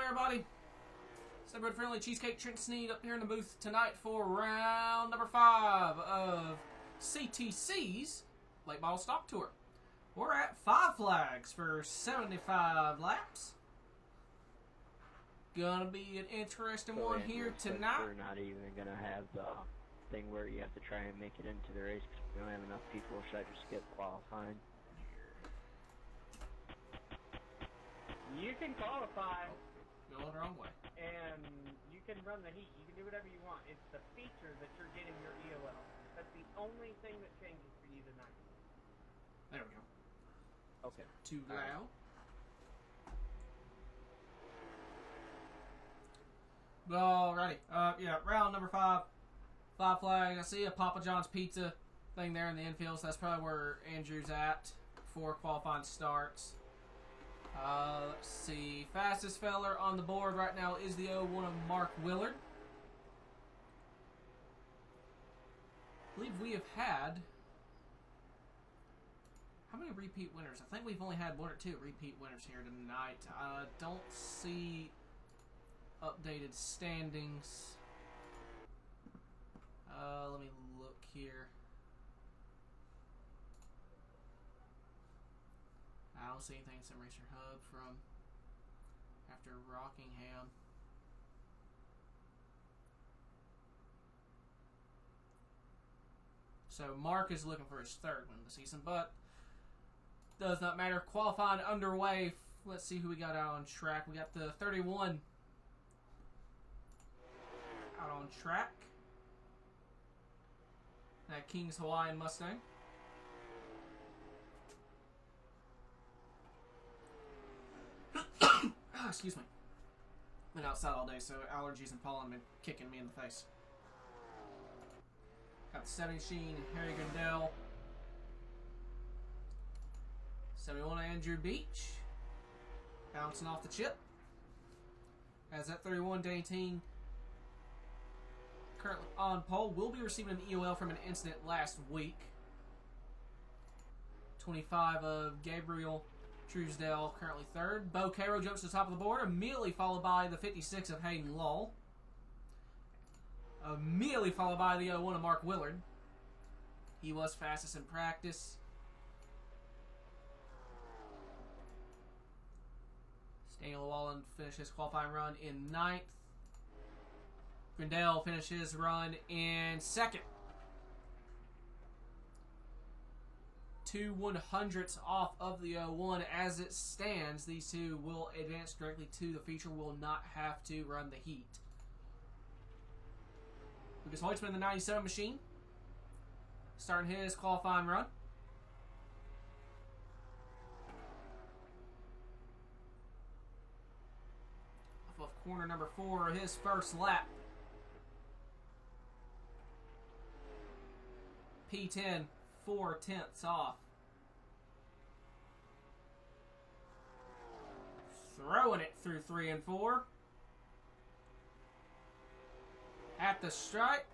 everybody? Celebrate Friendly Cheesecake Trent Sneed up here in the booth tonight for round number 5 of CTC's Late Model Stock Tour. We're at 5 flags for 75 laps. Gonna be an interesting one here tonight. We're not even gonna have the thing where you have to try and make it into the race because we don't have enough people. Should I just skip qualifying? You can qualify. Going the wrong way. And you can run the heat. You can do whatever you want. It's the feature that you're getting your EOL. That's the only thing that changes for you tonight. There we go. Okay. Too loud. Alrighty. Yeah, round number 5. 5 flag. I see a Papa John's Pizza thing there in the infield, so that's probably where Andrew's at before qualifying starts. Let's see. Fastest feller on the board right now is the 01 of Mark Willard. I believe we have had... How many repeat winners? I think we've only had 1 or 2 repeat winners here tonight. I don't see updated standings. Let me look here. I don't see anything in Sim Racer Hub from after Rockingham. So Mark is looking for his 3rd win of the season, but does not matter. Qualifying underway. Let's see who we got out on track. We got the 31 out on track. That King's Hawaiian Mustang. Excuse me. Been outside all day, so allergies and pollen have been kicking me in the face. Got the 70 Sheen, Harry Gundell. 71 Andrew Beach. Bouncing off the chip. As that 31 Daytine currently on pole, will be receiving an EOL from an incident last week. 25 of Gabriel Truesdale, currently 3rd. Bo Cairo jumps to the top of the board, immediately followed by the 56 of Hayden Lull. Immediately followed by the 01 of Mark Willard. He was fastest in practice. Daniel Wallen finished his qualifying run in 9th. Grindell finished his run in 2nd. 2 100ths off of the 01. As it stands, these two will advance directly to the feature, will not have to run the heat. Lucas Hoytsman in the 97 machine, starting his qualifying run. Off of corner number 4, his first lap. P10, 4/10ths off. Throwing it through 3 and 4. At the stripe.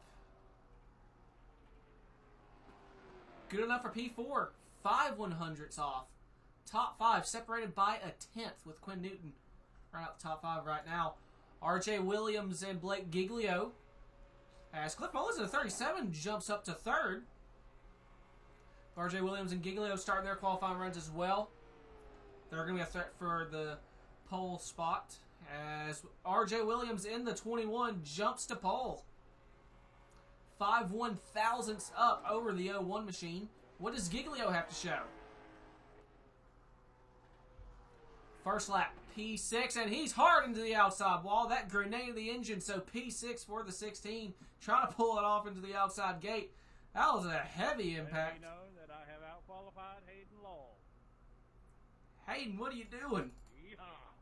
Good enough for P4. 5 100ths off. Top 5 separated by a 10th with Quinn Newton right out the top 5 right now. RJ Williams and Blake Giglio. As Cliff Mullins in the 37 jumps up to 3rd. RJ Williams and Giglio starting their qualifying runs as well. They're going to be a threat for the pole spot. As RJ Williams in the 21 jumps to pole. 5 1,000ths up over the 01 machine. What does Giglio have to show? First lap, P6, and he's hard into the outside wall. That grenade of the engine, so P6 for the 16. Trying to pull it off into the outside gate. That was a heavy impact. You know that I have out-qualified Hayden Lull. Hayden, what are you doing? Yeehaw.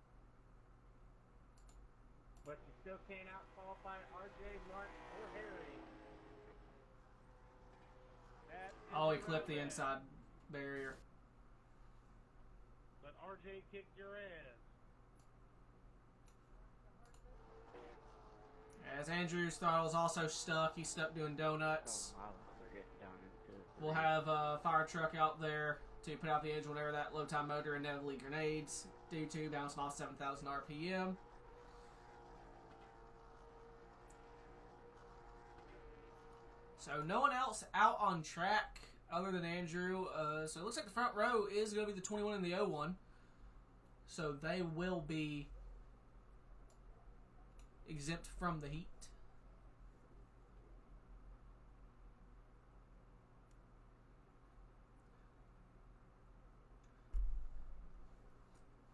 But you still can't out-qualify RJ, Mark, or Harry. Oh, he clipped the inside barrier. But RJ kicked your ass. As Andrew's throttle is also stuck. He's stuck doing donuts. Oh, wow, they're getting down into it. We'll have a fire truck out there to put out the engine whenever that low time motor inevitably grenades due to bouncing off 7,000 RPM. So no one else out on track other than Andrew. So it looks like the front row is going to be the 21 and the 01. So they will be exempt from the heat.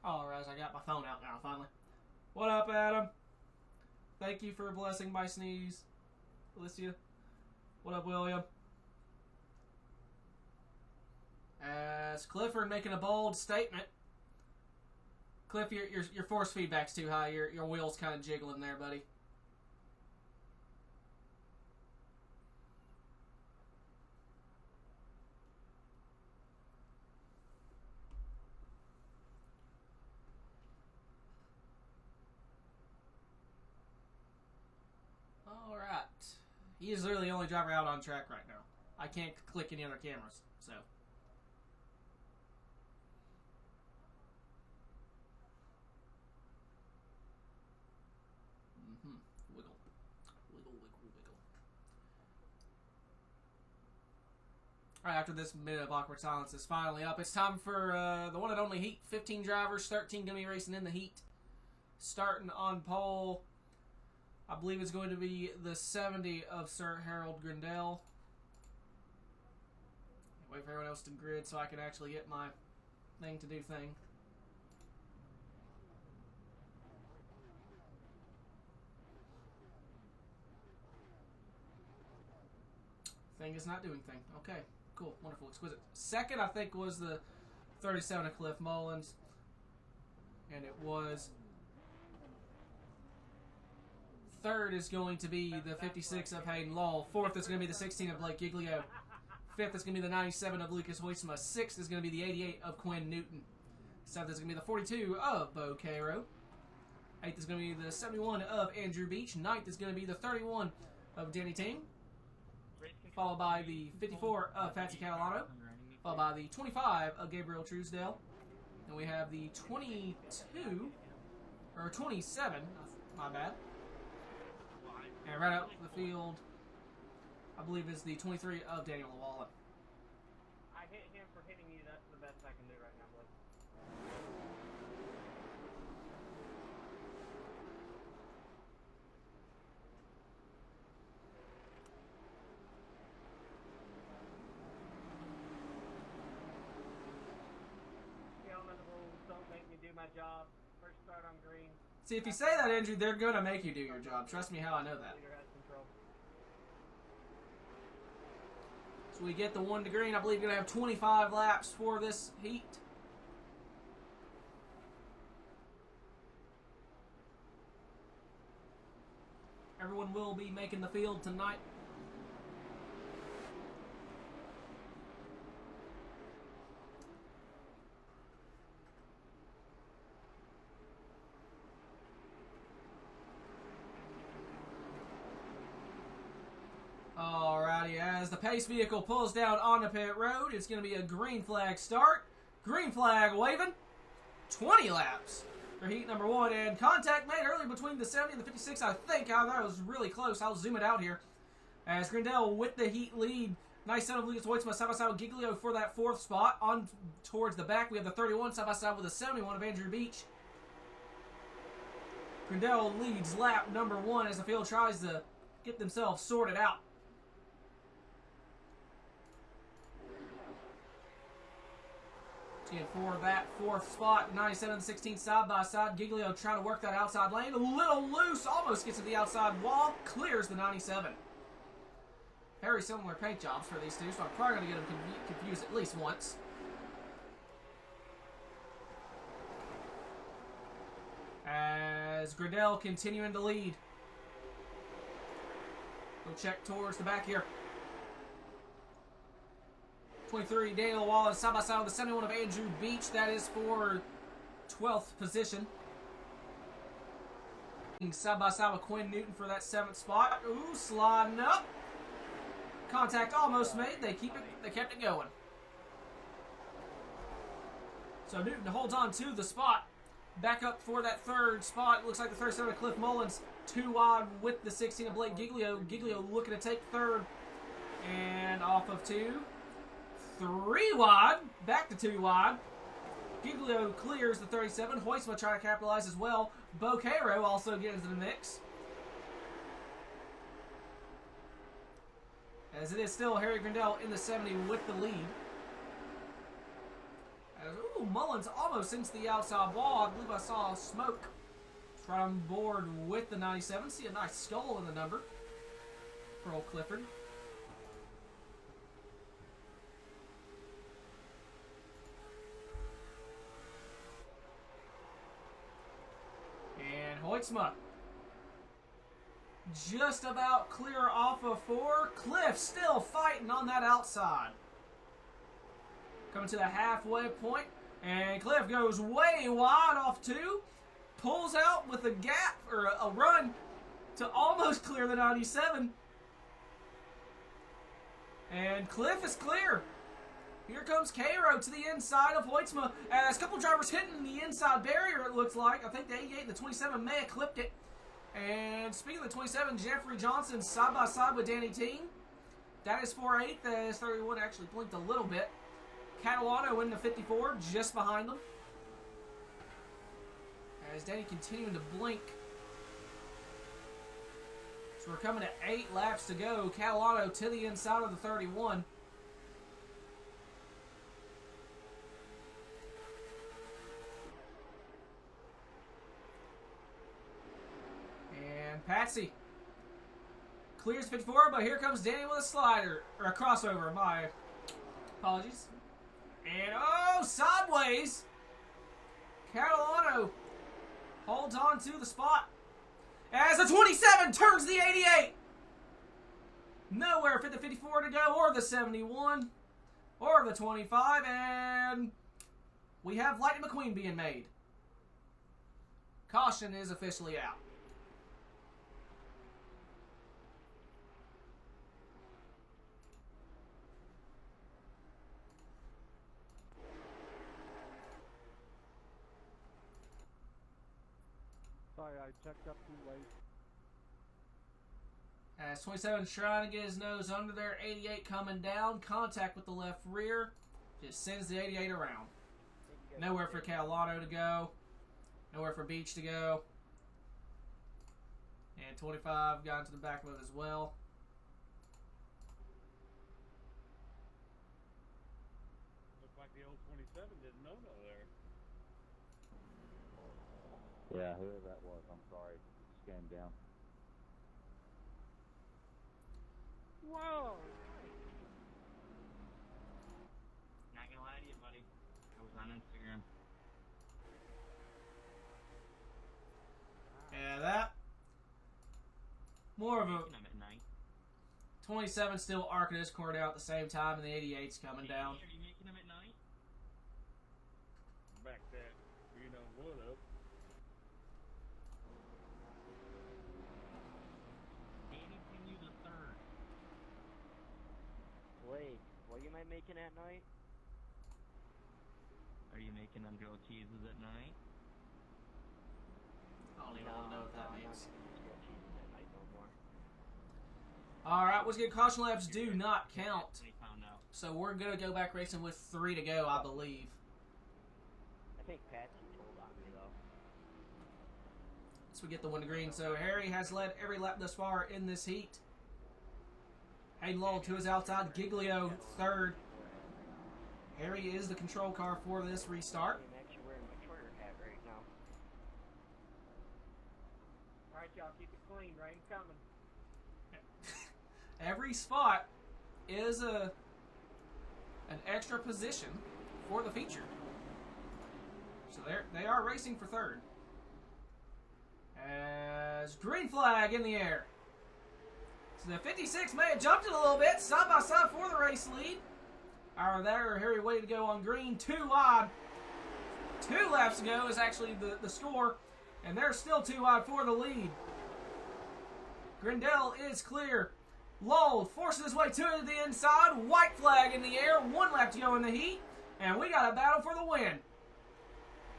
Alright, I got my phone out now, finally. What up, Adam? Thank you for blessing my sneeze. Alicia. What up, William? As Clifford making a bold statement. Cliff, your force feedback's too high. Your wheel's kind of jiggling there, buddy. Alright. He is literally the only driver out on track right now. I can't click any other cameras, so. Wiggle. Wiggle, wiggle, wiggle. Alright, after this minute of awkward silence is finally up, it's time for the one and only heat. 15 drivers, 13 going to be racing in the heat. Starting on pole, I believe it's going to be the 70 of Sir Harold Grindell. Wait for everyone else to grid so I can actually get my thing to do thing. Thing is not doing thing. Okay, cool, wonderful, exquisite. Second, I think, was the 37 of Cliff Mullins. And it was... Third is going to be the 56 of Hayden Lowell. Fourth is going to be the 16 of Blake Giglio. Fifth is going to be the 97 of Lucas Hoysma. Sixth is going to be the 88 of Quinn Newton. Seventh is going to be the 42 of Bo Cairo. Eighth is going to be the 71 of Andrew Beach. Ninth is going to be the 31 of Danny Ting. Followed by the 54 of Patsy Catalano. Followed by the 25 of Gabriel Truesdale. And we have the 22, or 27, my bad. And right out the field, I believe is the 23 of Daniel Lawala. I hit him for hitting you. That's the best I can do right now, Blake. Y'all know the rules. Don't make me do my job. First start on green. See, if you say that, Andrew, they're going to make you do your job. Trust me how I know that. Leader has control. So we get the 1 to green. I believe we're going to have 25 laps for this heat. Everyone will be making the field tonight. Alrighty, as the pace vehicle pulls down onto pit road, it's going to be a green flag start. Green flag waving. 20 laps for heat number 1, and contact made early between the 70 and the 56, I think. I thought it was really close. I'll zoom it out here. As Grindell with the heat lead. Nice son of Lucas Hoytsma side by side with Giglio for that 4th spot. On towards the back, we have the 31 side by side with the 71 of Andrew Beach. Grindell leads lap number 1 as the field tries to get themselves sorted out. And for that 4th spot, 97 and 16 side by side. Giglio trying to work that outside lane. A little loose, almost gets to the outside wall, clears the 97. Very similar paint jobs for these two, so I'm probably going to get them confused at least once. As Grindell continuing to lead. We'll check towards the back here. 23, Daniel Wallace, side by side with the 71 of Andrew Beach. That is for 12th position. Side by side with Quinn Newton for that 7th spot. Ooh, sliding up. Contact almost made. They kept it going. So Newton holds on to the spot. Back up for that 3rd spot. It looks like the 37 of Cliff Mullins. 2 wide with the 16 of Blake Giglio. Giglio looking to take 3rd. And off of 2. 3 wide. Back to 2 wide. Giglio clears the 37. Hoisma trying to capitalize as well. Boquero also gets into the mix. As it is still Harry Grindell in the 70 with the lead. As, Mullins almost into the outside wall. I believe I saw smoke. Right on board with the 97. See a nice skull in the number for old Clifford. And Hoitzma just about clear off of 4. Cliff still fighting on that outside. Coming to the halfway point, and Cliff goes way wide off 2. Pulls out with a gap, or a run, to almost clear the 97. And Cliff is clear. Here comes Cairo to the inside of Hoitzma. As a couple drivers hitting the inside barrier, it looks like. I think the 88 and the 27 may have clipped it. And speaking of the 27, Jeffrey Johnson side by side with Danny Teen. That is 4-8. That is 31 actually blinked a little bit. Catalano in the 54, just behind them. As Danny continuing to blink. So we're coming to 8 laps to go. Catalano to the inside of the 31. And Patsy clears 54, but here comes Danny with a slider, or a crossover, my apologies. And sideways. Catalano holds on to the spot. As the 27 turns the 88. Nowhere for the 54 to go, or the 71, or the 25, and we have Lightning McQueen being made. Caution is officially out. Sorry, I checked up too late. As 27 trying to get his nose under there, 88 coming down, contact with the left rear, just sends the 88 around. Nowhere for Catalano to go, nowhere for Beach to go. And 25 got into the back of it as well. Looks like the old 27 didn't know no there. Yeah, whoever that was, I'm sorry. Scanned down. Whoa! Not gonna lie to you, buddy. I was on Instagram. Yeah, that. More of a I'm at night. 27 still arcing his cord out at the same time, and the 88's coming down. Are you making them at night? Back that, you know what up. Danny continue the 3rd. Blake, what am I making at night? Are you making them grilled cheeses at night? I don't even know what that means. No, Alright, once again, caution laps do not count. They found out. So we're going to go back racing with 3 to go, I believe. I think Patsy told on me though. So we get the 1 to green. So Harry has led every lap thus far in this heat. Hayden Lowell to his outside. Giglio 3rd. Harry is the control car for this restart. I'm actually wearing my Twitter hat right now. Alright, y'all, keep it clean. Rain's coming. Every spot is an extra position for the feature. So they are racing for 3rd. As green flag in the air. So the 56 may have jumped it a little bit, side by side for the race lead. There, Harry way to go on green, 2 wide. 2 laps to go is actually the score, and they're still 2 wide for the lead. Grindell is clear. Lowell forcing his way to the inside. White flag in the air. 1 lap to go in the heat. And we got a battle for the win.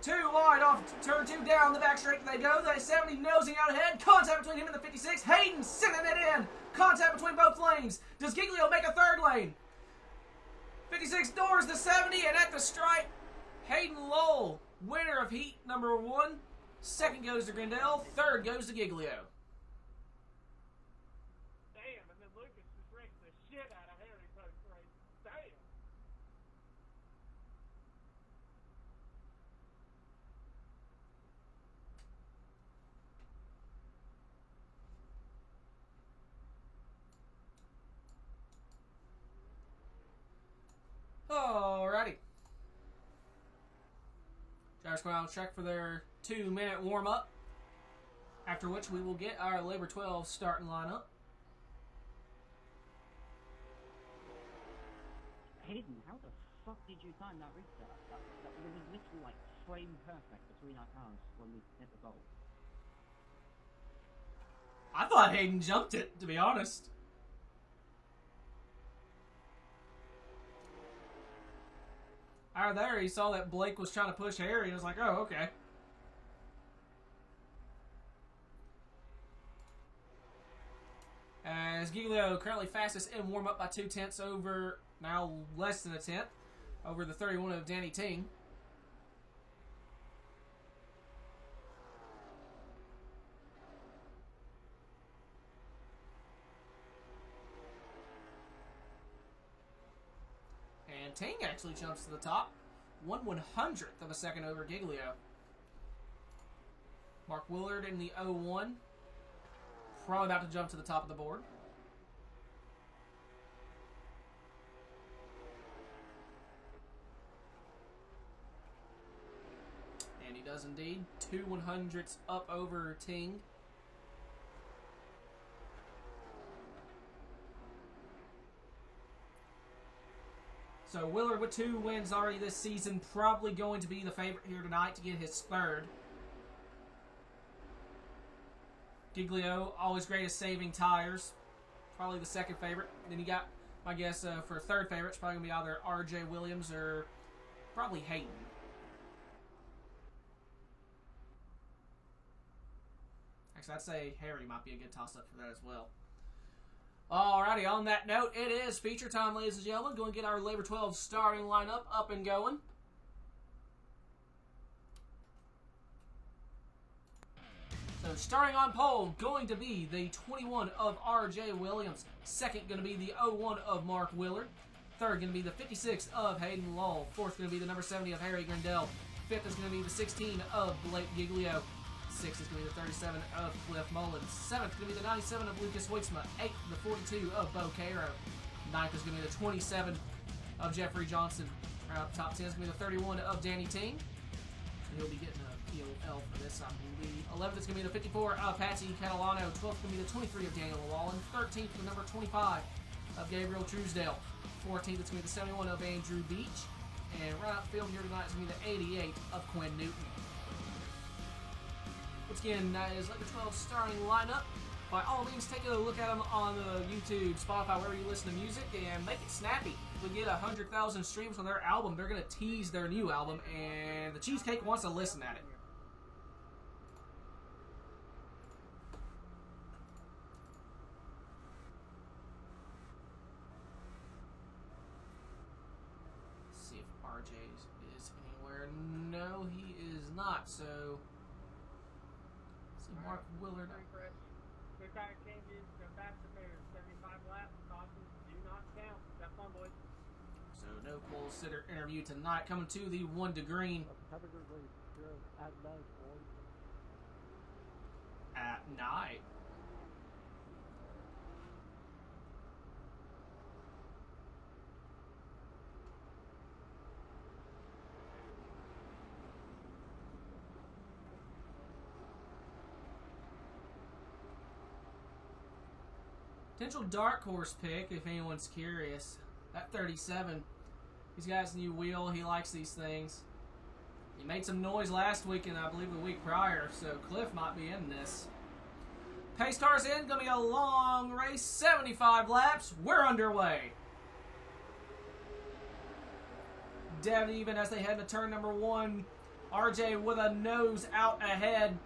Too wide off turn 2, down the back straight they go. The 70 nosing out ahead. Contact between him and the 56. Hayden sending it in. Contact between both lanes. Does Giglio make a third lane? 56 doors the 70, and at the stripe, Hayden Lowell, winner of heat number 1. Second goes to Grindell. Third goes to Giglio. Damn, and then Lucas just wrecked the shit out of Harry post race. Damn. Alrighty. Drivers come out on track for their 2-minute warm-up, after which we will get our Labor 12 starting lineup. Hayden, how the fuck did you time that restart? That was literally like frame perfect between our cars when we hit the goal. I thought Hayden jumped it, to be honest. Out of there, he saw that Blake was trying to push Harry and was like, oh, okay. As Giglio currently fastest in warm-up by 0.2 over, now less than a tenth, over the 31 of Danny Ting. And Ting actually jumps to the top, 1/100th of a second over Giglio. Mark Willard in the 01. Probably about to jump to the top of the board. And he does indeed. 2/100ths up over Ting. So Willard with 2 wins already this season, probably going to be the favorite here tonight to get his third. Giglio, always great at saving tires. Probably the second favorite. Then you got, my guess, for third favorite, it's probably going to be either R.J. Williams or probably Hayden. Actually, I'd say Harry might be a good toss-up for that as well. Alrighty, on that note, it is feature time, ladies and gentlemen. Going to get our Labor 12 starting lineup up and going. So starting on pole, going to be the 21 of R.J. Williams. Second, going to be the 01 of Mark Willard. Third, going to be the 56 of Hayden Lowell. Fourth, going to be the number 70 of Harry Grindell. Fifth is going to be the 16 of Blake Giglio. Sixth is going to be the 37 of Cliff Mullins. Seventh is going to be the 97 of Lucas Hoytsma. Eighth, the 42 of Bo Cairo. Ninth is going to be the 27 of Jeffrey Johnson. Right up top 10 is going to be the 31 of Danny Ting. He'll be getting a POL for this, I believe. 11th is going to be the 54 of Patsy Catalano. 12th is going to be the 23 of Daniel Llewellyn. 13th, the number 25 of Gabriel Truesdale. 14th, it's going to be the 71 of Andrew Beach. And right out the field here tonight is going to be the 88 of Quinn Newton. Once again, that is Labor 12 starting lineup. By all means, take a look at them on YouTube, Spotify, wherever you listen to music, and make it snappy. If we get 100,000 streams on their album, they're going to tease their new album, and the Cheesecake wants to listen at it. Let's see if RJ is anywhere. No, he is not, so... Mark Willard. Quick tire changes, go fast repairs, 75 laps, cautions do not count. Have fun, boys. So no pole sitter interview tonight. Coming to the 1 to green. At night. Potential dark horse pick, if anyone's curious. That 37. He's got his new wheel. He likes these things. He made some noise last week and I believe the week prior, so Cliff might be in this. Pace car's in. Going to be a long race. 75 laps. We're underway. Dead even as they head to turn number 1 RJ with a nose out ahead.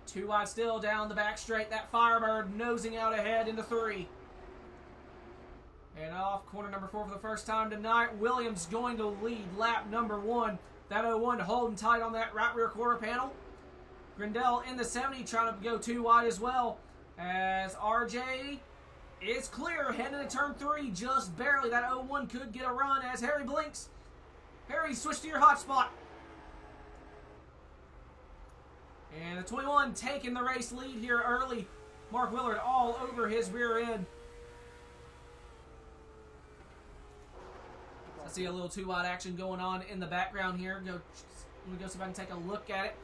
2 wide still down the back straight. That Firebird nosing out ahead into 3. And off corner number 4 for the first time tonight. Williams going to lead lap number 1. That 01 holding tight on that right rear quarter panel. Grindel in the 70 trying to go 2 wide as well. As RJ is clear heading to turn 3 just barely. That 01 could get a run as Harry blinks. Harry, switch to your hot spot. And the 21 taking the race lead here early. Mark Willard all over his rear end. I see a little 2 wide action going on in the background here. Let me go see if I can take a look at it.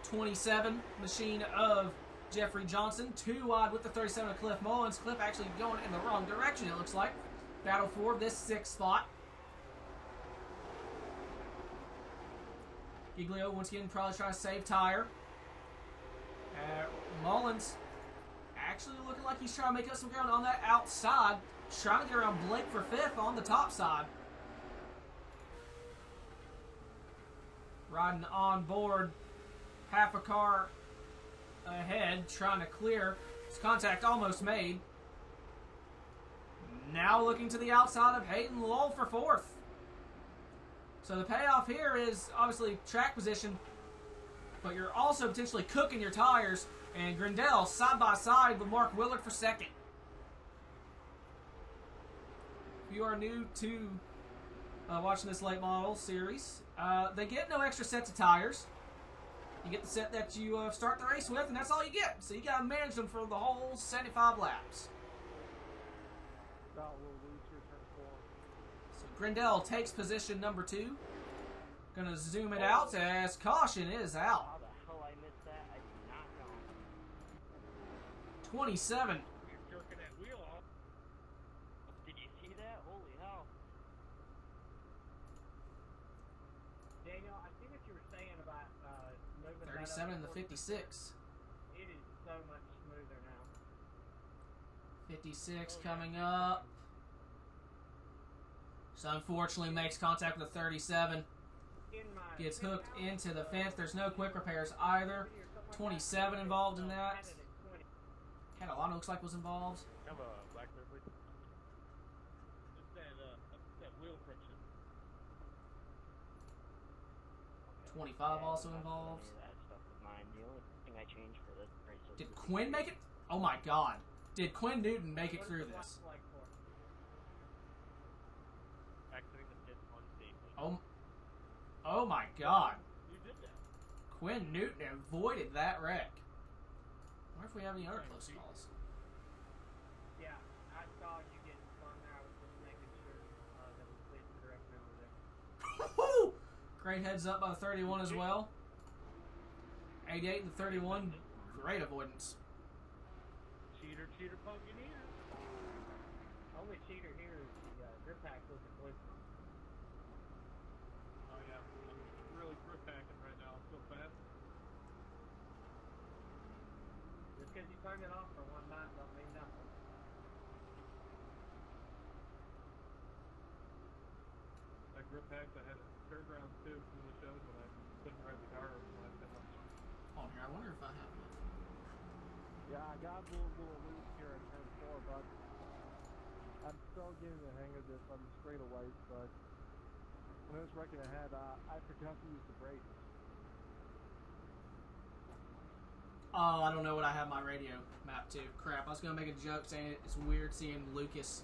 27 machine of Jeffrey Johnson. 2 wide with the 37 of Cliff Mullins. Cliff actually going in the wrong direction, it looks like. Battle for this 6th spot. Giglio once again probably trying to save tire. Mullins actually looking like he's trying to make up some ground on that outside. Trying to get around Blake for 5th on the top side. Riding on board, half a car ahead, trying to clear. His contact almost made. Now looking to the outside of Hayden Lowell for 4th. So the payoff here is obviously track position, but you're also potentially cooking your tires. And Grindel side by side with Mark Willard for 2nd. If you are new to watching this late model series, they get no extra sets of tires. You get the set that you start the race with, and that's all you get. So you got to manage them for the whole 75 laps. So Grindel takes position number 2. Gonna zoom it out as caution is out. How the hell I missed that? I do not know. 27. You're jerking that wheel off. Did you see that? Holy hell. Daniel, I see what you were saying about moving that 37 up and the towards 56. It is so much smoother now. 56 coming up. So unfortunately makes contact with the 37. Gets hooked into the fence. There's no quick repairs either. 27 involved in that. Catalano looks like was involved. Have a black bear, please. Just that wheel friction. 25 also involved. That stuff was mine. The only thing I changed for this race was Did Quinn make it? Oh my god. Did Quinn Newton make it through this? Exiting the pits unsafely. Oh my god. You did that. Quinn Newton avoided that wreck. I wonder if we have any other close calls. Yeah, I saw you get spun there. I was just making sure that we played the direct number there. Great heads up by the 31 as well. 88 and the 31. Great avoidance. Cheater, Punkineer. Only cheater here is the grip pack looking blue. Oh yeah, I'm really grip packing right now. So fast. Just because you turned it off for one night don't mean nothing. That grip pack that had third round too from the shows when I couldn't ride the car when I been up. Oh, here, I wonder if I have enough. Yeah, I got a little loose here in turn 4, but I'm still getting the hang of this on the straightaways, but when I was wrecking ahead, I forgot to use the brakes. Oh, I don't know what I have my radio mapped to. Crap, I was going to make a joke saying it's weird seeing Lucas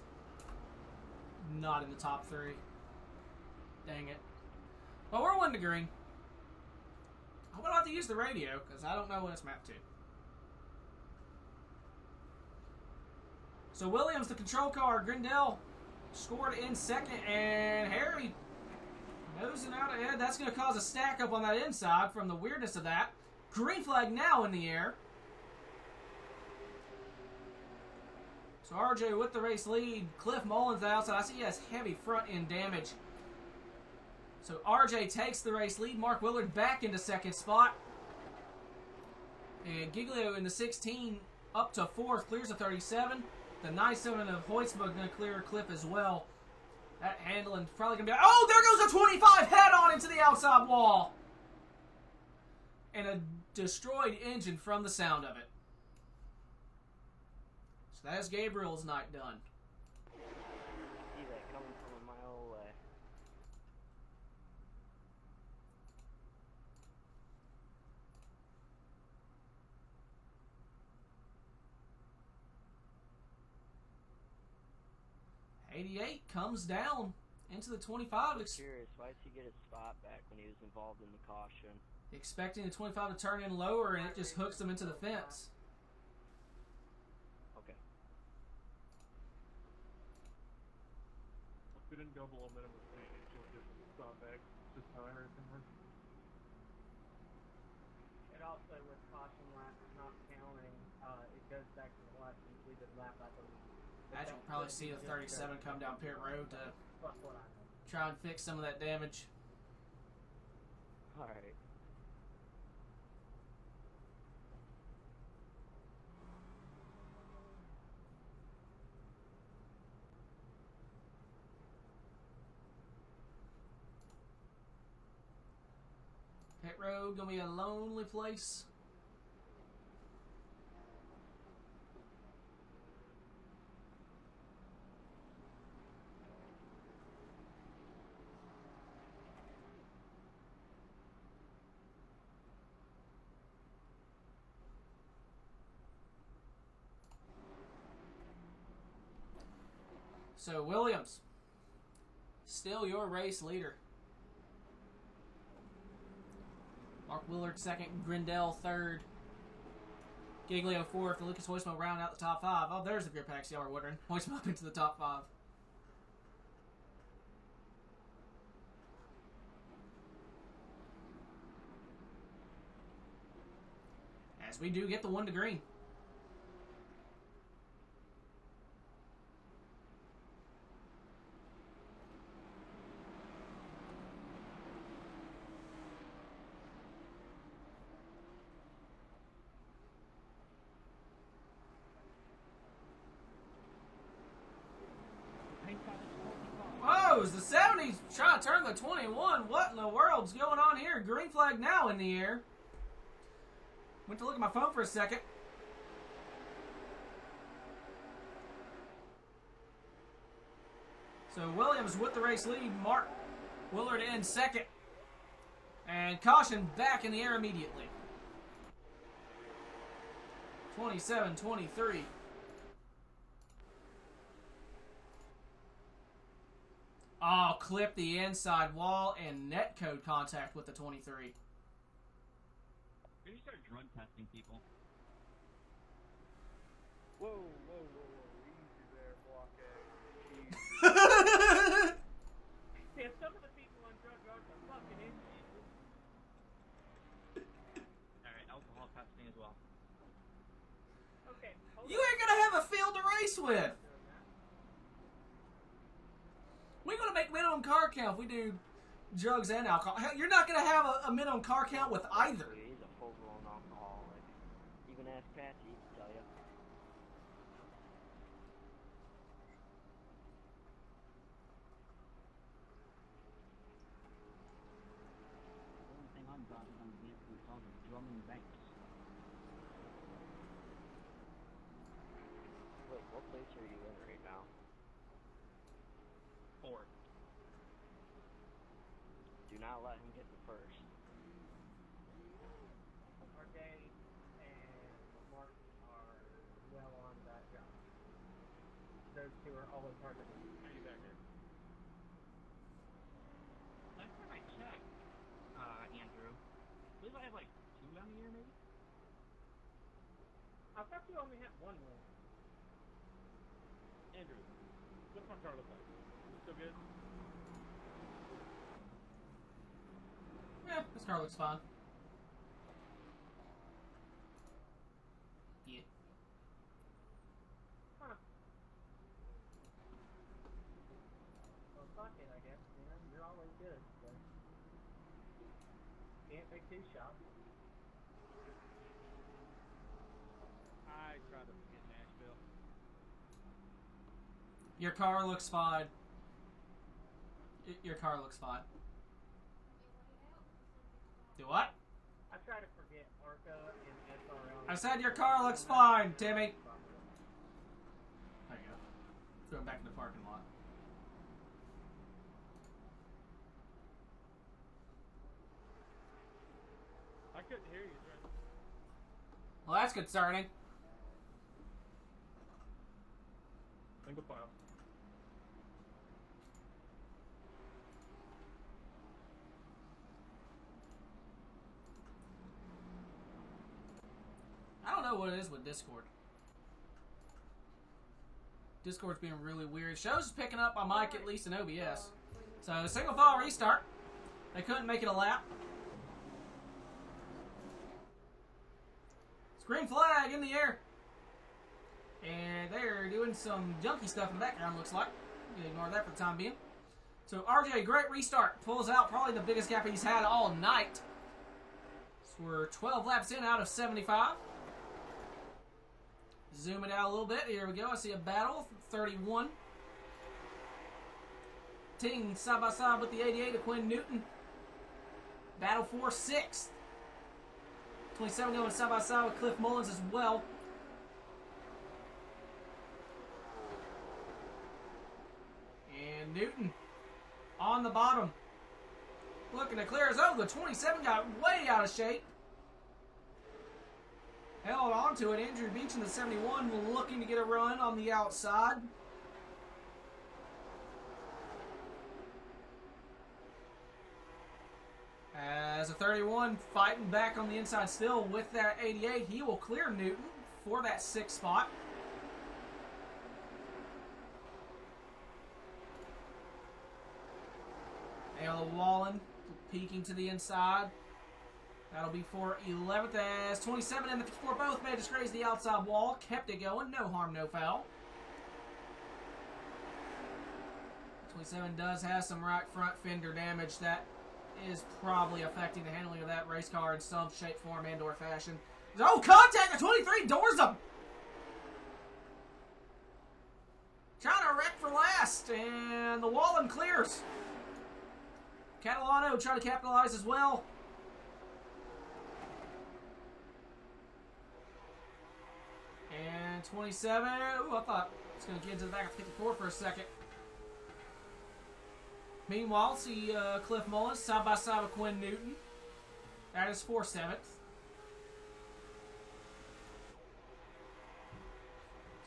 not in the top 3. Dang it. Well, we're 1 to green. I hope I don't have to use the radio, because I don't know what it's mapped to. So Williams, the control car, Grindel scored in 2nd, and Harry nosing out ahead. That's going to cause a stack up on that inside from the weirdness of that. Green flag now in the air. So RJ with the race lead. Cliff Mullins outside. I see he has heavy front end damage. So RJ takes the race lead. Mark Willard back into 2nd spot. And Giglio in the 16 up to 4th. Clears the 37. The 97 of Hoytsburg going to clear Cliff as well. That handling probably going to be... Oh, there goes a 25 head on into the outside wall. and a destroyed engine from the sound of it. So that's Gabriel's night done. See that coming from a mile away. '88 comes down into the 25. I'm curious, why did he get his spot back when he was involved in the caution? Expecting the 25 to turn in lower, and it just hooks him into the fence. Okay. We didn't go below minimum speed. We'll get some stop back this time or anything. It also, with caution laps not counting, it goes back to the last completed lap, I believe. As you'll probably see the 37 come down pit road to Fuck what I know. try and fix some of that damage. Alright. Pit road gonna be a lonely place. So Williams, still your race leader. Mark Willard second, Grindell third, Giglio fourth, and Lucas Hoismo round out the top 5. Oh, there's the grip packs y'all are wondering. Hoismo up into the top 5. As we do get the 1 to green. Oh, is the 70s trying to turn the 21? What in the world's going on here? Green flag now in the air. Went to look at my phone for a second. So Williams with the race lead. Mark Willard in second. And caution back in the air immediately. 27-23. Oh, clip the inside wall and net code contact with the 23. Can you start drug testing people? Whoa, whoa, whoa, whoa. Easy there, Block A. Easy. Yeah, some of the people on drug yards are fucking idiots. Alright, alcohol testing as well. Okay, hold You ain't gonna have a field to race with. We're gonna make minimum car count if we do drugs and alcohol. Hell, you're not gonna have a minimum car count with either. He's a full-blown alcoholic. Even ask Patsy, he'd tell you. The only thing I'm driving on the vehicle is called drumming banks. Wait, what place are you in right now? 4. Do not let him get the first. RJ and Mark are well on that job. Those two are always hard to beat. Are you back here? Last time I checked, Andrew, I believe I have like 2 on the year maybe? I thought you only had 1 win. Andrew, what's my car look like? Is it still good? Yeah, this car looks fine. Yeah. Huh. Well, fuck it, I guess. You know, you're always good, so. Can't make 2 shots. I tried to forget Nashville. Your car looks fine. Your car looks fine. Do what? I try to forget and SRL. I said your car looks fine, Timmy. There you go. Throw him back in the parking lot. I couldn't hear you, Trent. Well, that's concerning. Single file. I don't know what it is with Discord. Discord's being really weird. Show's picking up my mic, at least in OBS. So, single file restart. They couldn't make it a lap. Green flag in the air. And they're doing some junky stuff in the background, looks like. You can ignore that for the time being. So RJ, great restart. Pulls out probably the biggest gap he's had all night. So we're 12 laps in out of 75. Zoom it out a little bit. Here we go. I see a battle. 31. Ting side by side with the 88 of Quinn Newton. Battle for 6th. 27 going side by side with Cliff Mullins as well. And Newton on the bottom. Looking to clear his own. The 27 got way out of shape. Held on to it. Andrew Beach in the 71 looking to get a run on the outside. As a 31 fighting back on the inside still with that 88, he will clear Newton for that 6th spot. Ayla Wallen peeking to the inside. That'll be for 11th as 27 and the 54 both managed to scrape the outside wall. Kept it going. No harm, no foul. 27 does have some right front fender damage that is probably affecting the handling of that race car in some shape, form, and or fashion. Oh, contact! The 23 doors him! Trying to wreck for last, and the Wallen clears. Catalano trying to capitalize as well. And 27. Ooh, I thought it was going to get into the back of 54 for a second. Meanwhile, see Cliff Mullins side by side with Quinn Newton. That is for 7th.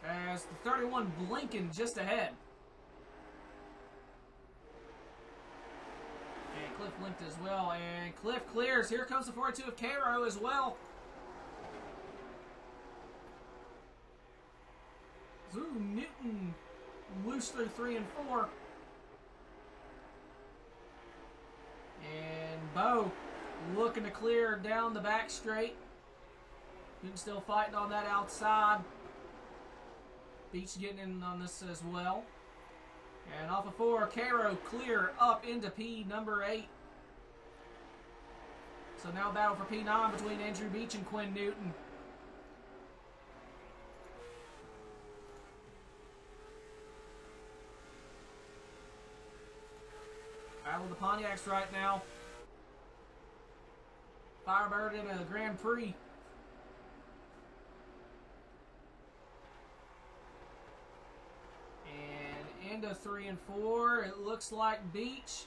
As the 31 blinking just ahead. And Cliff blinked as well. And Cliff clears. Here comes the 42 of Cairo as well. Ooh, Newton loose through 3 and 4. And Bo looking to clear down the back straight. Newton still fighting on that outside. Beach getting in on this as well. And off of 4, Cairo clear up into P number 8. So now battle for P9 between Andrew Beach and Quinn Newton. Battle of the Pontiacs right now. Firebird in a Grand Prix. And end of 3 and 4. It looks like Beach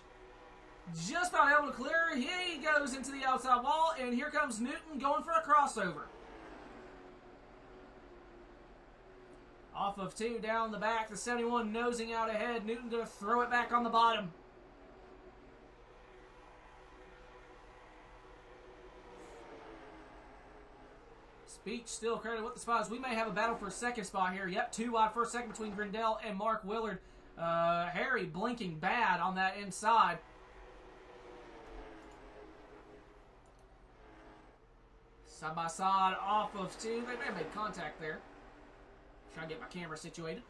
just about able to clear. He goes into the outside wall, and here comes Newton going for a crossover. Off of 2 down the back. The 71 nosing out ahead. Newton going to throw it back on the bottom. Beach still credited with the spots. We may have a battle for a 2nd spot here. Yep, 2 wide first second between Grindell and Mark Willard. Harry blinking bad on that inside. Side by side off of 2. They may have made contact there. Trying to get my camera situated.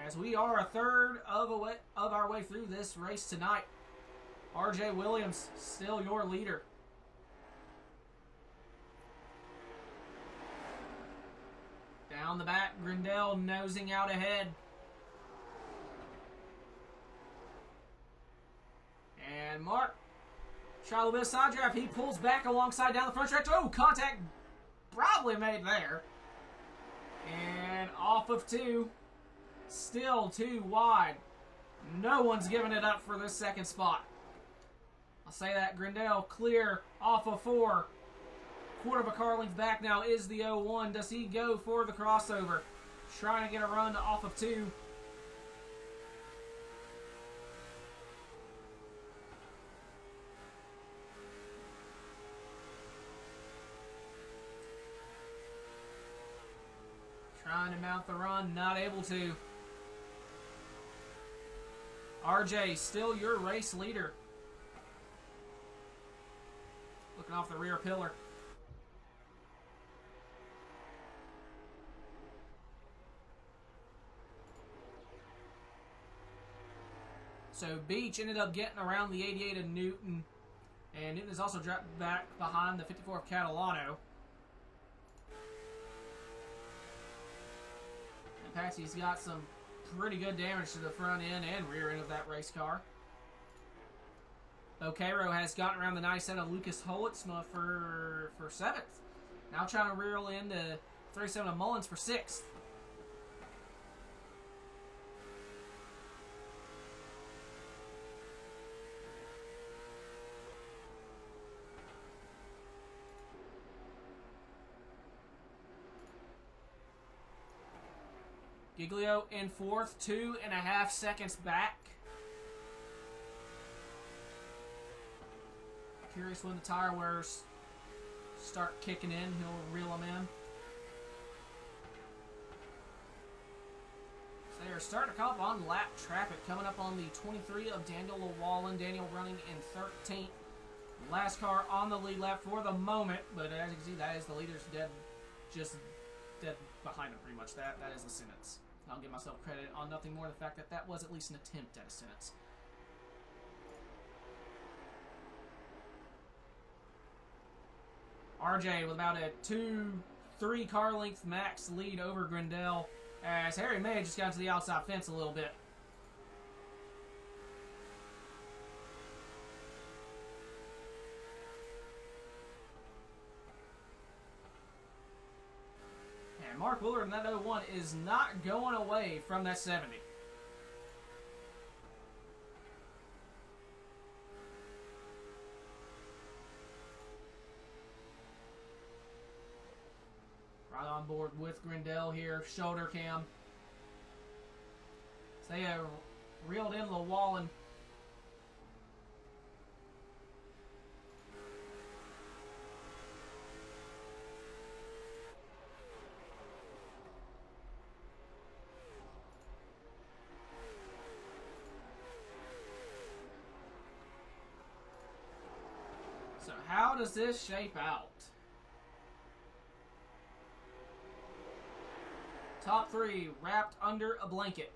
As we are a third of our way through this race tonight. RJ Williams, still your leader. Down the back, Grindell nosing out ahead. And Mark Try a little bit of side draft. He pulls back alongside down the front stretch. Oh, contact probably made there. And off of 2. Still 2 wide. No one's giving it up for this second spot. I'll say that. Grindel clear off of 4. Quarter of a car length back now is the 01. Does he go for the crossover? Trying to get a run off of 2. Trying to mount the run, not able to. RJ, still your race leader. Looking off the rear pillar. So Beach ended up getting around the 88 of Newton. And Newton is also dropped back behind the 54 of Catalano. And Patsy's got some pretty good damage to the front end and rear end of that race car. Okero has gotten around the 97 of Lucas Holtzma for 7th. Now trying to reel into 37 of Mullins for 6th. Giglio in 4th, 2.5 seconds back. Curious when the tire wears start kicking in. He'll reel them in. So they are starting to come up on lap traffic. Coming up on the 23 of Daniel Llewellyn. Daniel running in 13th. Last car on the lead lap for the moment. But as you can see, that is the leader's dead behind him pretty much. That is the sentence. I'll give myself credit on nothing more than the fact that that was at least an attempt at a sentence. RJ with about a 2-3 car length max lead over Grindel as Harry May just got to the outside fence a little bit. And Mark Willard in that 01 is not going away from that 70. Right on board with Grindel here, shoulder cam. So they reeled in Llewellyn. So how does this shape out? Top 3 wrapped under a blanket.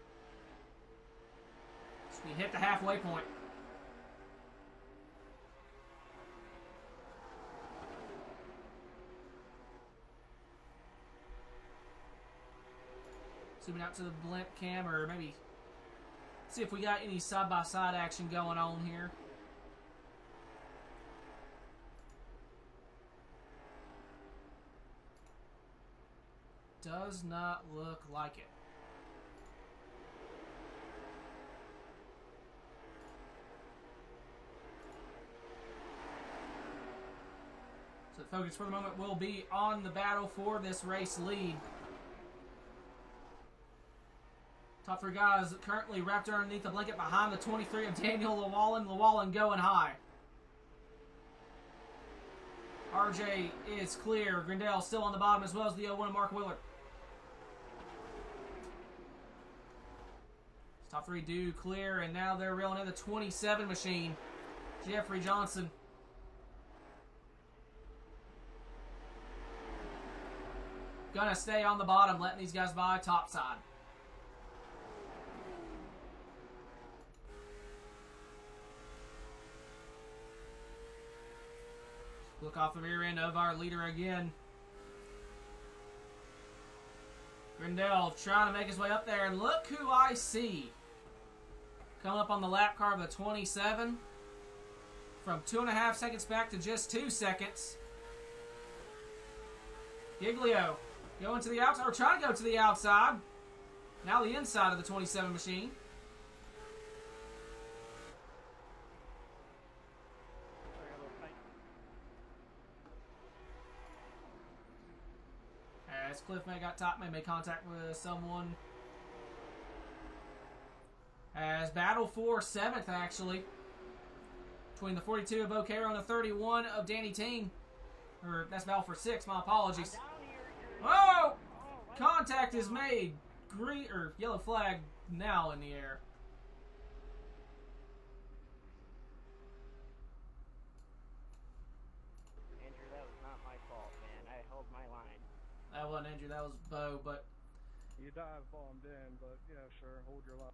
So we hit the halfway point. Zooming out to the blimp cam, or maybe see if we got any side-by-side action going on here. Does not look like it. So the focus for the moment will be on the battle for this race lead. Top 3 guys currently wrapped underneath the blanket behind the 23 of Daniel Llewellyn. Llewellyn going high. RJ is clear. Grindel still on the bottom as well as the 01 of Mark Willard. Top 3 do clear, and now they're reeling in the 27 machine. Jeffrey Johnson. Gonna stay on the bottom, letting these guys by top side. Look off the rear end of our leader again. Grindel trying to make his way up there, and look who I see. Coming up on the lap car of the 27. from 2.5 seconds back to just 2 seconds. Giglio going to the outside, or trying to go to the outside. Now the inside of the 27 machine. As Cliff may got top, may make contact with someone. As battle for 7th, actually. Between the 42 of O'Carroll and the 31 of Danny Ting. Or, that's battle for 6, my apologies. Oh! Contact is made. Green, or yellow flag now in the air. Andrew, that was not my fault, man. I held my line. That wasn't Andrew, that was Bo, but... You dive bombed in, but yeah, sure, hold your line.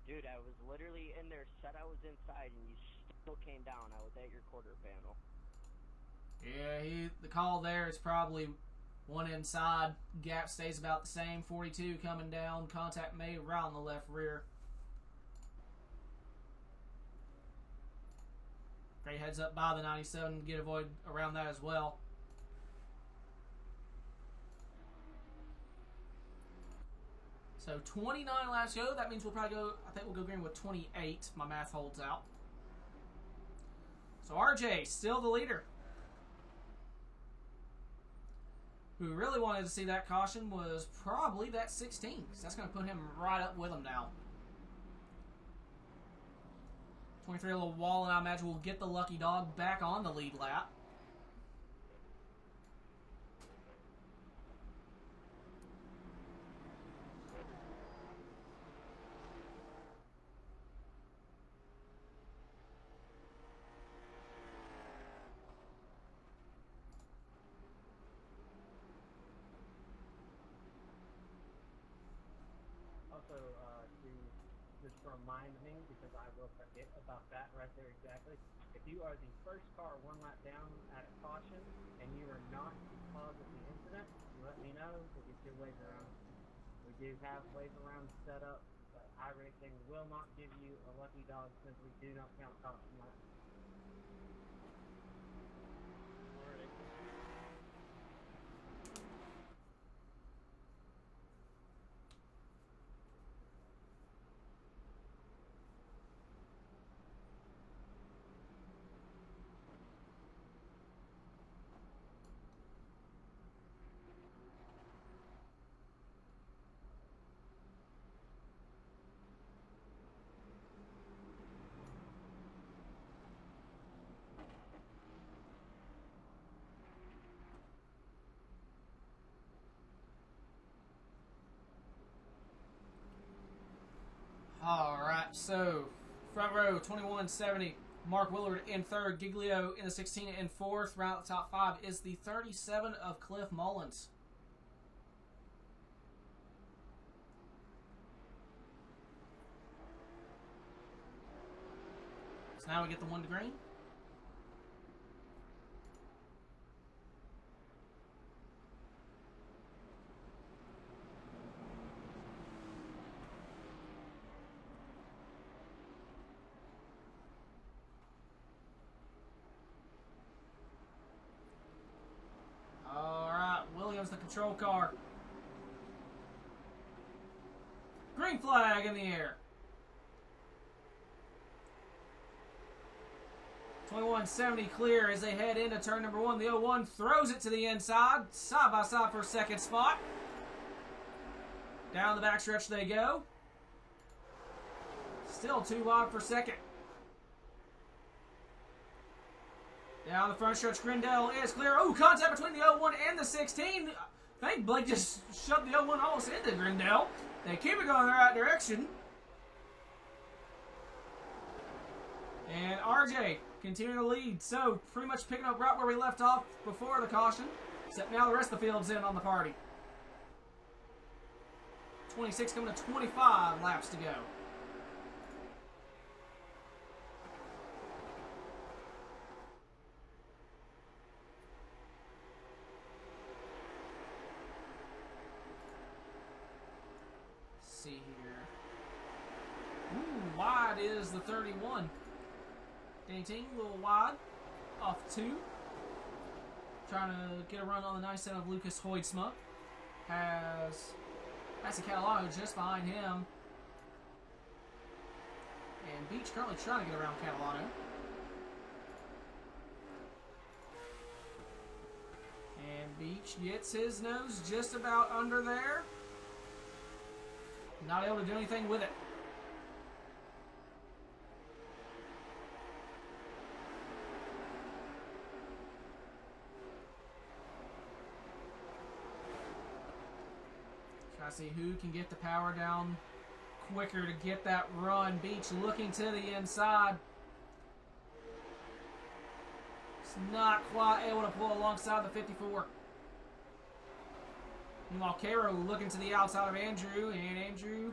Dude, I was literally in there, said I was inside, and you still came down. I was at your quarter panel. Yeah, the call there is probably one inside. Gap stays about the same. 42 coming down. Contact made around the left rear. Great heads up by the 97 to get avoid around that as well. So 29 laps go. That means we'll probably go, I think we'll go green with 28. My math holds out. So RJ, still the leader. Who really wanted to see that caution was probably that 16. So that's going to put him right up with him now. 23 a little wall, and I imagine we'll get the lucky dog back on the lead lap. Also, just remind me, because I will forget about that right there exactly. If you are the first car 1 lap down at a caution and you are not the cause of the incident, you let me know. We'll get you a wave around. We do have wave around set up, but iRacing will not give you a lucky dog since we do not count caution laps. Alright, so front row 2170, Mark Willard in 3rd, Giglio in the 16 in 4th. Round out the top 5 is the 37 of Cliff Mullins. So now we get the 1 to green. The control car. Green flag in the air. 2170 clear as they head into turn number 1. The 01 throws it to the inside, side by side for 2nd spot. Down the backstretch they go. Still 2 wide for 2nd. Down the front stretch, Grindell is clear. Oh, contact between the 01 and the 16. I think Blake just shoved the 01 almost into Grindell. They keep it going the right direction. And RJ continuing to lead. So, pretty much picking up right where we left off before the caution. Except now the rest of the field's in on the party. 26 coming to 25 laps to go. See here. Ooh, wide is the 31. Danny Ting, a little wide. Off 2. Trying to get a run on the 9-7 of Lucas Hoidsma. Has Massey Catalano just behind him. And Beach currently trying to get around Catalano. And Beach gets his nose just about under there. Not able to do anything with it. Try to see who can get the power down quicker to get that run. Beach looking to the inside. It's not quite able to pull alongside the 54. Meanwhile, Cairo looking to the outside of Andrew, and Andrew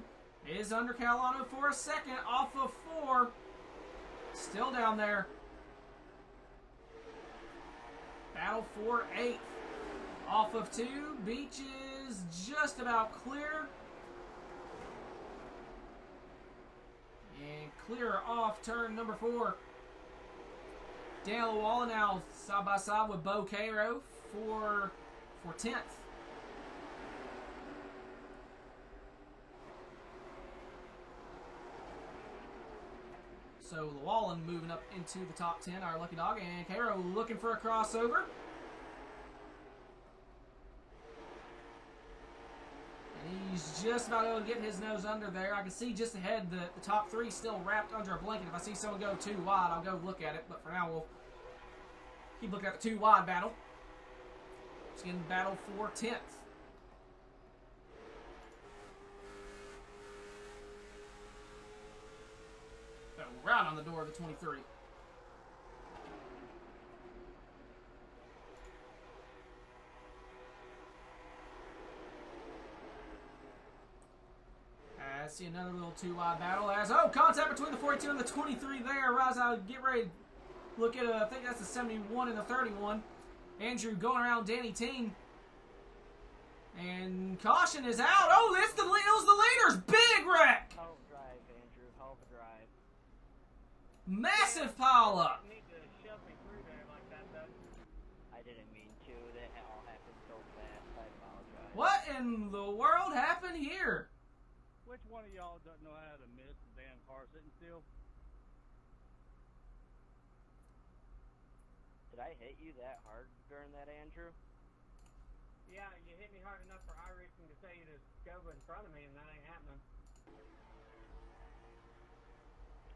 is under Catalano for a second, off of 4. Still down there. Battle for 8th. Off of 2, Beach is just about clear. And clear off turn number 4. Daniel Wall now side by side with Bo Cairo for 10th. So Llewellyn moving up into the top 10, our lucky dog, and Cairo looking for a crossover. And he's just about able to get his nose under there. I can see just ahead the top 3 still wrapped under a blanket. If I see someone go too wide, I'll go look at it. But for now, we'll keep looking at the 2 wide battle. It's in battle for 10th. Right on the door of the 23. I see another little 2 wide battle as contact between the 42 and the 23 there. Rise out, get ready to look at I think that's the 71 and the 31. Andrew going around Danny Ting. And caution is out. Oh, it was the leaders. Big wreck. Hell of a drive, Andrew. Hell of a drive. Massive pile up. You need to shove me through there like that, Doug. I didn't mean to. That all happened so fast. I apologize. What in the world happened here? Which one of y'all doesn't know how to miss the damn car sitting still? Did I hit you that hard during that, Andrew? Yeah, you hit me hard enough for iRacing to say you to go in front of me, and that ain't happening.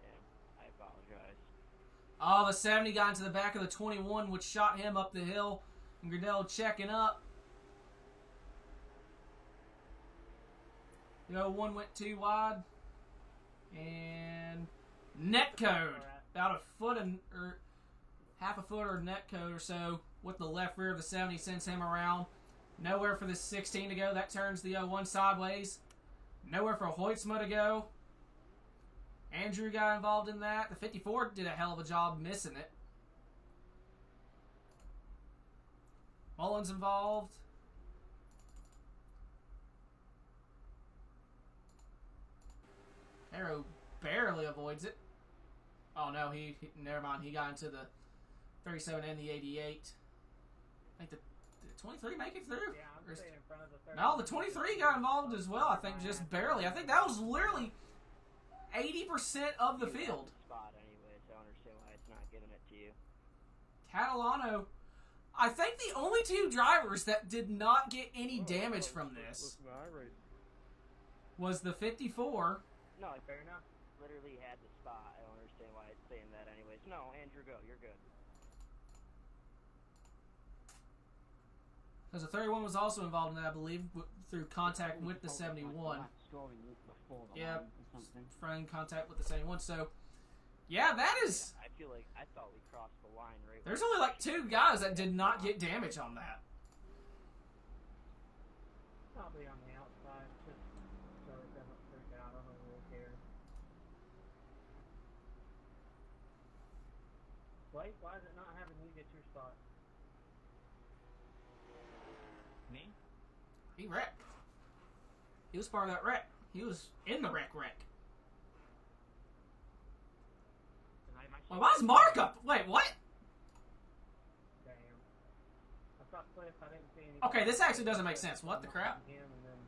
Yeah, I apologize. Oh, the 70 got into the back of the 21, which shot him up the hill. And Gradell checking up. The 01 went too wide. And net code. About a foot or half a foot or net code or so with the left rear of the 70 sends him around. Nowhere for the 16 to go. That turns the 01 sideways. Nowhere for Hoidsma to go. Andrew got involved in that. The 54 did a hell of a job missing it. Mullins involved. Arrow barely avoids it. Oh no, he never mind. He got into the 37 and the 88. I think the 23 make it through? Yeah, I'm staying in front of the 30. No, the 23 got involved as well. I think just barely. I think that was literally 80% of the field. Spot anyway, so I understand why it's not giving it to you. Catalano, I think the only 2 drivers that did not get any damage from this was the 54. No, Fair enough. literally had the spot. I don't understand why it's saying that anyways. No, Andrew, go. You're good. Because the 31 was also involved in that, I believe, through contact with the 71. Yeah, friend contact with the 71. So, yeah, that is... I feel like I thought we crossed the line right. There's only like 2 guys that did not get damage on that. Probably on the outside, just so it doesn't freak out. I don't really care. Blake, why is it not having you get your spot? Me? He wrecked. He was part of that wreck. He was in the wreck. Well, why is Mark up? Wait, what? Damn. I thought Cliff, I didn't see any. Okay, this actually doesn't make sense. What the crap? Him and then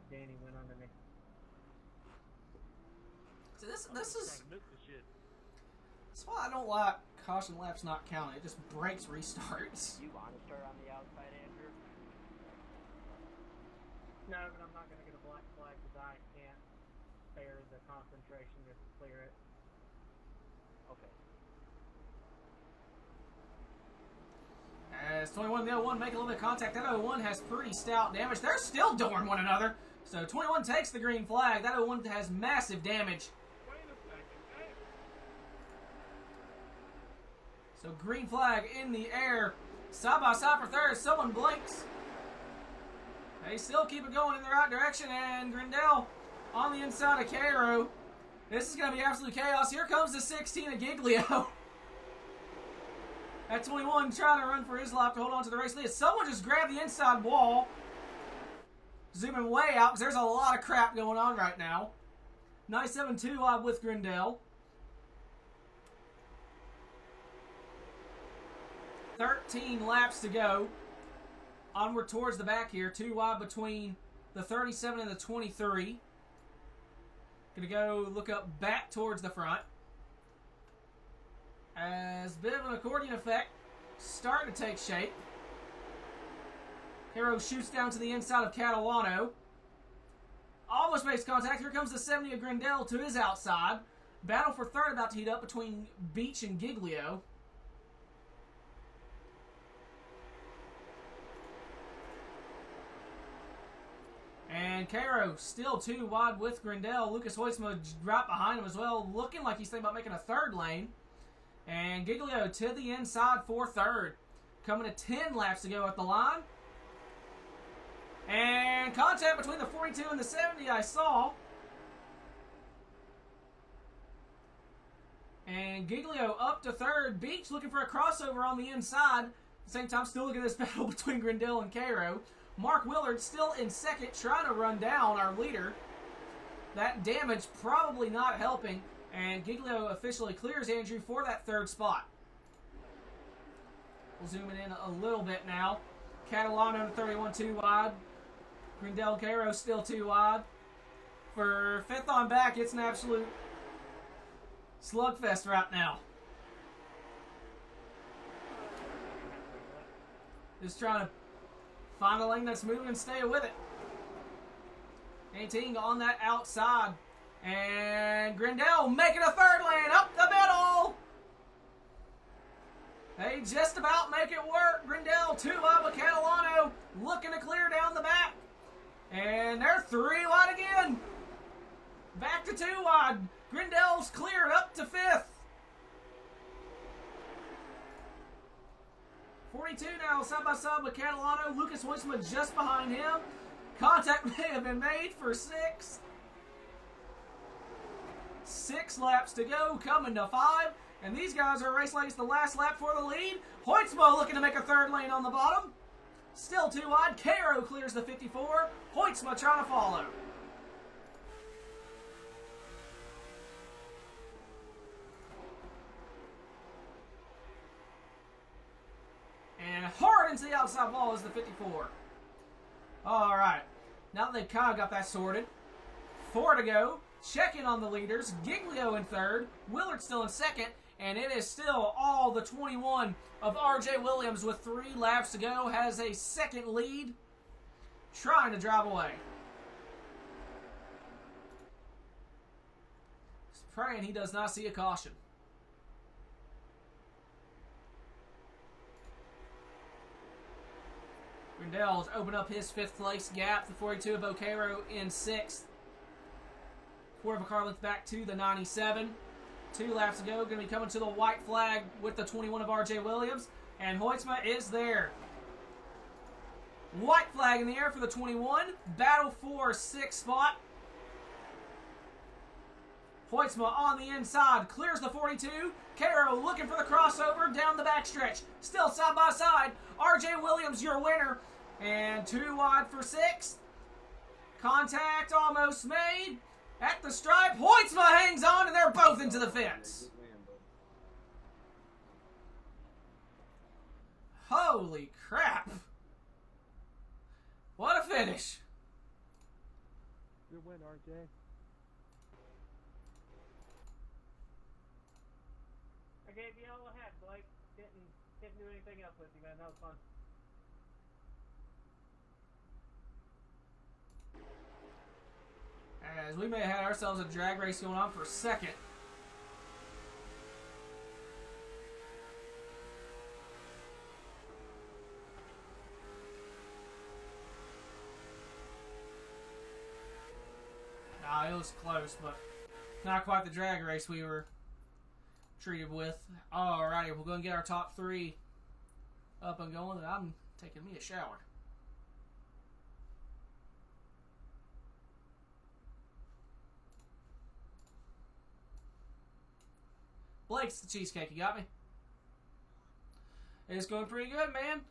Danny went underneath. So this is Trying to miss the shit. that's why I don't like caution laps not counted. It just breaks restarts. You want to start on the outside, Andrew? No, but I'm not going to get a black flag because I can't spare the concentration to clear it. Okay. As 21 and the 01 make a little bit of contact, that 01 has pretty stout damage. They're still doing one another. So 21 takes the green flag. That 01 has massive damage. Wait a second. Hey. So green flag in the air. Side by side for third. Someone blinks. They still keep it going in the right direction. And Grindel on the inside of Cairo. This is going to be absolute chaos. Here comes the 16 of Giglio. At 21, trying to run for his life to hold on to the race lead. Someone just grabbed the inside wall. Zooming way out because there's a lot of crap going on right now. 97-2 with Grindel. 13 laps to go. Onward towards the back here. 2 wide between the 37 and the 23. Gonna go look up back towards the front. As a bit of an accordion effect starting to take shape. Hero shoots down to the inside of Catalano. Almost makes contact. Here comes the 70 of Grindel to his outside. Battle for third about to heat up between Beach and Giglio. And Cairo still 2 wide with Grindel. Lucas Hoytsma right behind him as well, looking like he's thinking about making a third lane. And Giglio to the inside for third. Coming to 10 laps to go at the line. And contact between the 42 and the 70 I saw. And Giglio up to third. Beach looking for a crossover on the inside. At the same time, still looking at this battle between Grindel and Cairo. Mark Willard still in second, trying to run down our leader. That damage probably not helping. And Giglio officially clears Andrew for that third spot. We'll zoom it in a little bit now. Catalano to 31 2 wide. Grindel Cairo still 2 wide. For fifth on back, it's an absolute slugfest right now. Just trying to find a lane that's moving and stay with it. 18 on that outside. And Grindel making a third lane up the middle. They just about make it work. Grindel 2 wide with Catalano looking to clear down the back. And they're 3 wide again. Back to 2 wide. Grindel's cleared up to 5th. 42 now, side by side with Catalano. Lucas Hoytsma just behind him. Contact may have been made for 6. 6 laps to go, coming to 5. And these guys are racing like it's the last lap for the lead. Hoytsma looking to make a third lane on the bottom. Still 2 wide. Cairo clears the 54. Hoytsma trying to follow. And hard into the outside wall is the 54. All right. Now that they've kind of got that sorted. 4 to go. Checking on the leaders. Giglio in third. Willard still in second. And it is still all the 21 of RJ Williams with 3 laps to go. Has a second lead. Trying to drive away. Just praying he does not see a caution. Grindel has opened up his 5th place gap. The 42 of O'Caro in 6th. 4 of a car length back to the 97. 2 laps to go. Going to be coming to the white flag with the 21 of RJ Williams. And Hoytsma is there. White flag in the air for the 21. Battle for 6th spot. Hoytsma on the inside. Clears the 42. Caro looking for the crossover down the backstretch. Still side by side. RJ Williams, your winner. And 2 wide for 6th. Contact almost made. At the stripe, Hoytsma hangs on, and they're both into the fence. Holy crap! What a finish! Good win, RJ. I gave you all a hat, Blake. Didn't do anything else with you, man. That was fun. As we may have had ourselves a drag race going on for a second. Nah, it was close, but not quite the drag race we were treated with. Alrighty, we're going to get our top 3 up and going, and I'm taking me a shower. Blake's the cheesecake, you got me? It's going pretty good, man.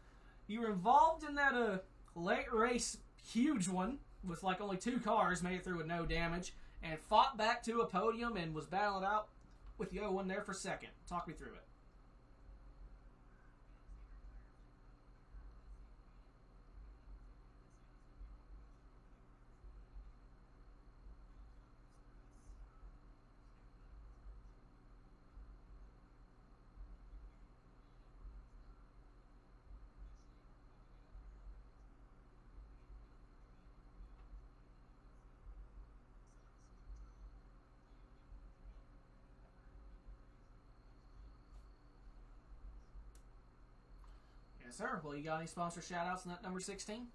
You were involved in that late race huge one with like only 2 cars, made it through with no damage, and fought back to a podium and was battling out with the 0-1 there for second. Talk me through it. Yes, sir. Well, you got any sponsor shout-outs in that number 16?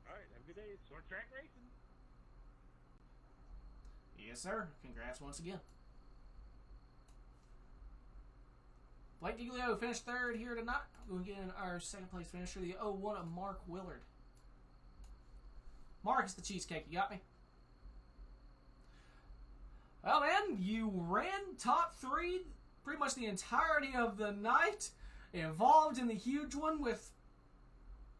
Alright, have a good day. It's short track racing. Yes, sir. Congrats once again. Blake Giglio finished 3rd here tonight. We'll get in our 2nd place finisher, the 0-1 of Mark Willard. Mark is the cheesecake. You got me? Well, man, you ran top 3 pretty much the entirety of the night. Involved in the huge one with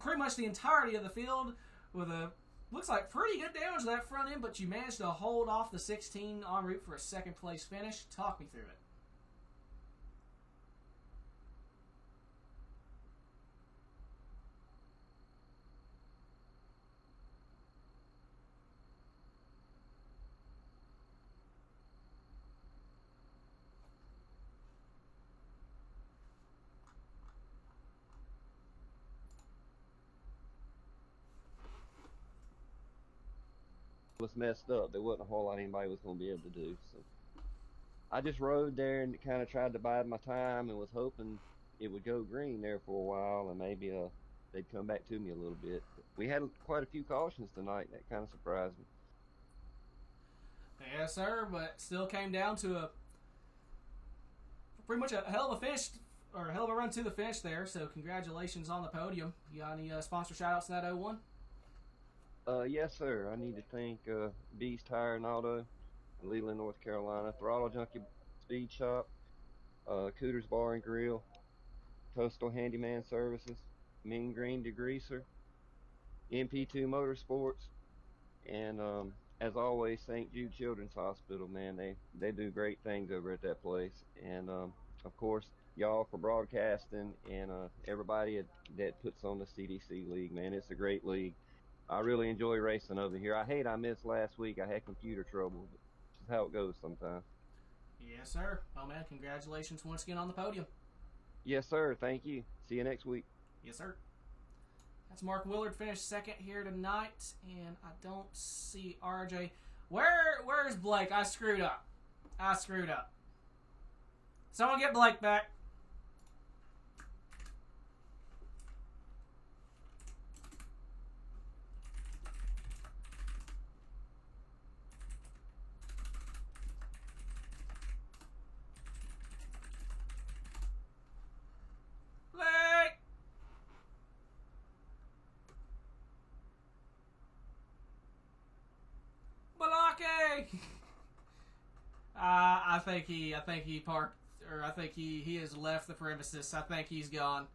pretty much the entirety of the field with a, looks like pretty good damage to that front end, but you managed to hold off the 16 en route for a 2nd place finish. Talk me through it. Was messed up. There wasn't a whole lot anybody was going to be able to do. So I just rode there and kind of tried to bide my time and was hoping it would go green there for a while and maybe they'd come back to me a little bit. But we had quite a few cautions tonight. That kind of surprised me. Yes, sir, but still came down to a pretty much a hell of a finish, or a hell of a run to the finish there. So congratulations on the podium. You got any sponsor shout-outs in that 0-1? Yes, sir. I need to thank Beast Tire and Auto in Leland, North Carolina, Throttle Junkie Speed Shop, Cooter's Bar and Grill, Coastal Handyman Services, Mean Green Degreaser, MP2 Motorsports, and as always, St. Jude Children's Hospital. Man, they do great things over at that place. And of course, y'all for broadcasting and everybody that puts on the CTC League. Man, it's a great league. I really enjoy racing over here. I hate I missed last week. I had computer trouble, but it's just how it goes sometimes. Yes, sir. Well, man, congratulations once again on the podium. Yes, sir. Thank you. See you next week. Yes, sir. That's Mark Willard finished 2nd here tonight, and I don't see RJ. Where's Blake? I screwed up. Someone get Blake back. I think he parked, or I think he has left the premises. I think he's gone.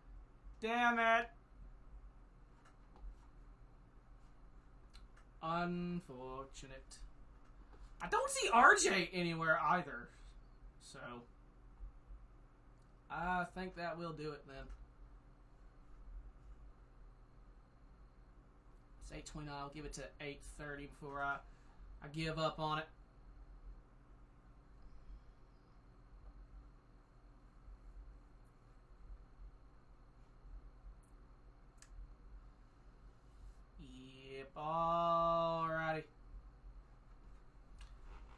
Damn it. Unfortunate. I don't see RJ anywhere either. So, I think that will do it then. It's 8:29. I'll give it to 8:30 before I give up on it. Yep, alrighty.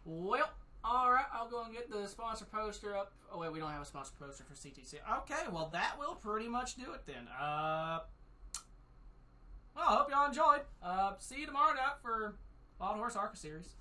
Well, alright, I'll go and get the sponsor poster up. Oh, wait, we don't have a sponsor poster for CTC. Okay, well, that will pretty much do it then. Well, I hope y'all enjoyed. See you tomorrow night for Wild Horse ARCA Series.